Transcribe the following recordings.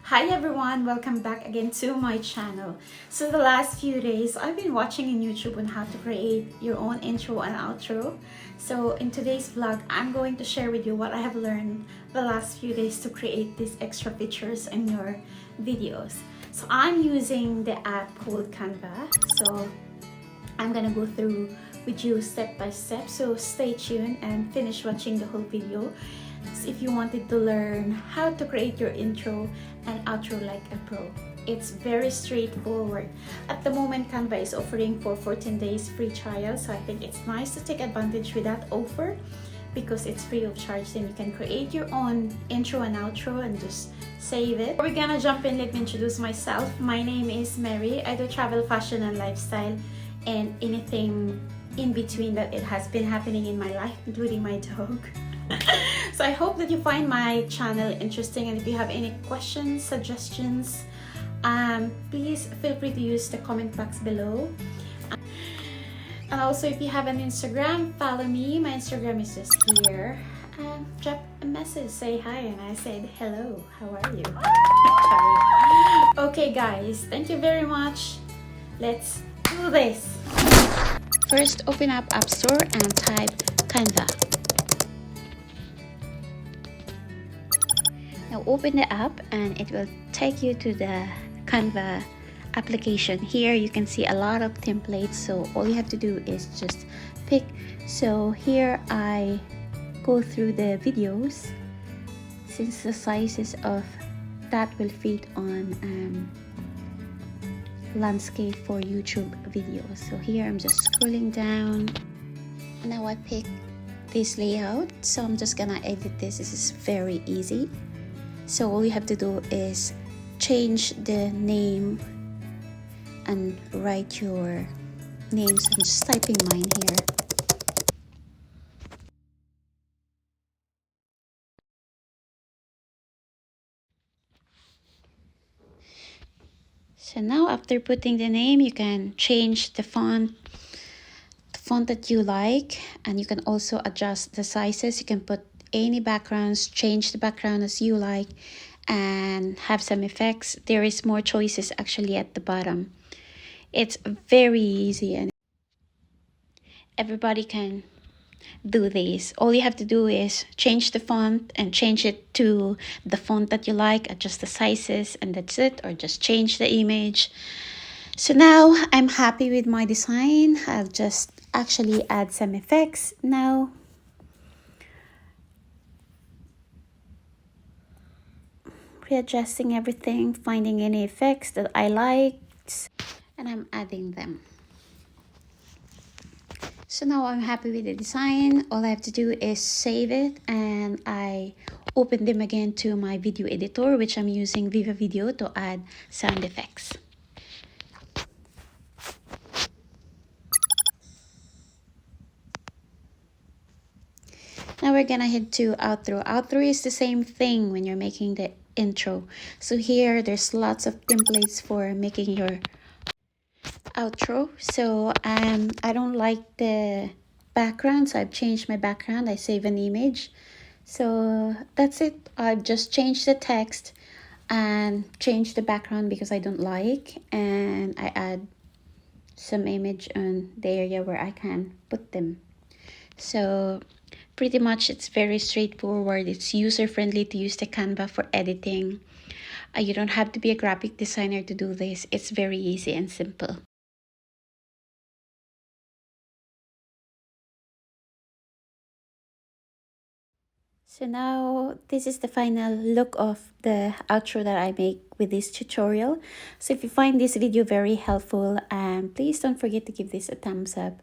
Hi everyone, welcome back again to my channel. So the last few days I've been watching on YouTube on how to create your own intro and outro. So in today's vlog I'm going to share with you what I have learned the last few days to create these extra features in your videos. So I'm using the app called Canva. So I'm gonna go through with you step by step, so stay tuned and finish watching the whole video. So if you wanted to learn how to create your intro and outro like a pro, it's very straightforward. At the moment, Canva is offering for 14 days free trial, so I think it's nice to take advantage with that offer because it's free of charge. Then you can create your own intro and outro and just save it. We're gonna jump in. Let me introduce myself. My name is Mary. I do travel, fashion, and lifestyle, and anything in between that it has been happening in my life, including my dog. So I hope that you find my channel interesting, and if you have any questions, suggestions, please feel free to use the comment box below. And also, if you have an Instagram, follow me. My Instagram is just here. Drop a message, say hi, and I said hello. How are you? Okay guys, thank you very much. Let's do this. First, open up App Store and type Canva. Now open the app and it will take you to the Canva application. Here you can see a lot of templates, so all you have to do is just pick. So here I go through the videos, since the sizes of that will fit on landscape for YouTube videos. So here I'm just scrolling down. Now I pick this layout, so I'm just gonna edit this. This is very easy. So all you have to do is change the name and write your name. So I'm just typing mine here. So now after putting the name, you can change the font that you like, and you can also adjust the sizes. You can put any backgrounds, change the background as you like, and have some effects. There is more choices actually at the bottom. It's very easy and everybody can do this. All you have to do is change the font and change it to the font that you like, adjust the sizes, and that's it, or just change the image. So now I'm happy with my design. I'll just actually add some effects now. Readjusting everything, finding any effects that I liked, and I'm adding them. So now I'm happy with the design. All I have to do is save it, and I open them again to my video editor, which I'm using Viva Video to add sound effects. Now we're gonna head to outro. Outro is the same thing when you're making the intro. So here there's lots of templates for making your outro. So I don't like the background, so I've changed my background. I save an image. So that's it. I've just changed the text and changed the background because I don't like, and I add some image on the area where I can put them. So pretty much it's very straightforward. It's user-friendly to use the Canva for editing. You don't have to be a graphic designer to do this. It's very easy and simple. So now this is the final look of the outro that I make with this tutorial. So if you find this video very helpful, please don't forget to give this a thumbs up.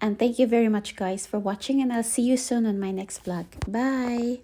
And thank you very much guys for watching, and I'll see you soon on my next vlog. Bye!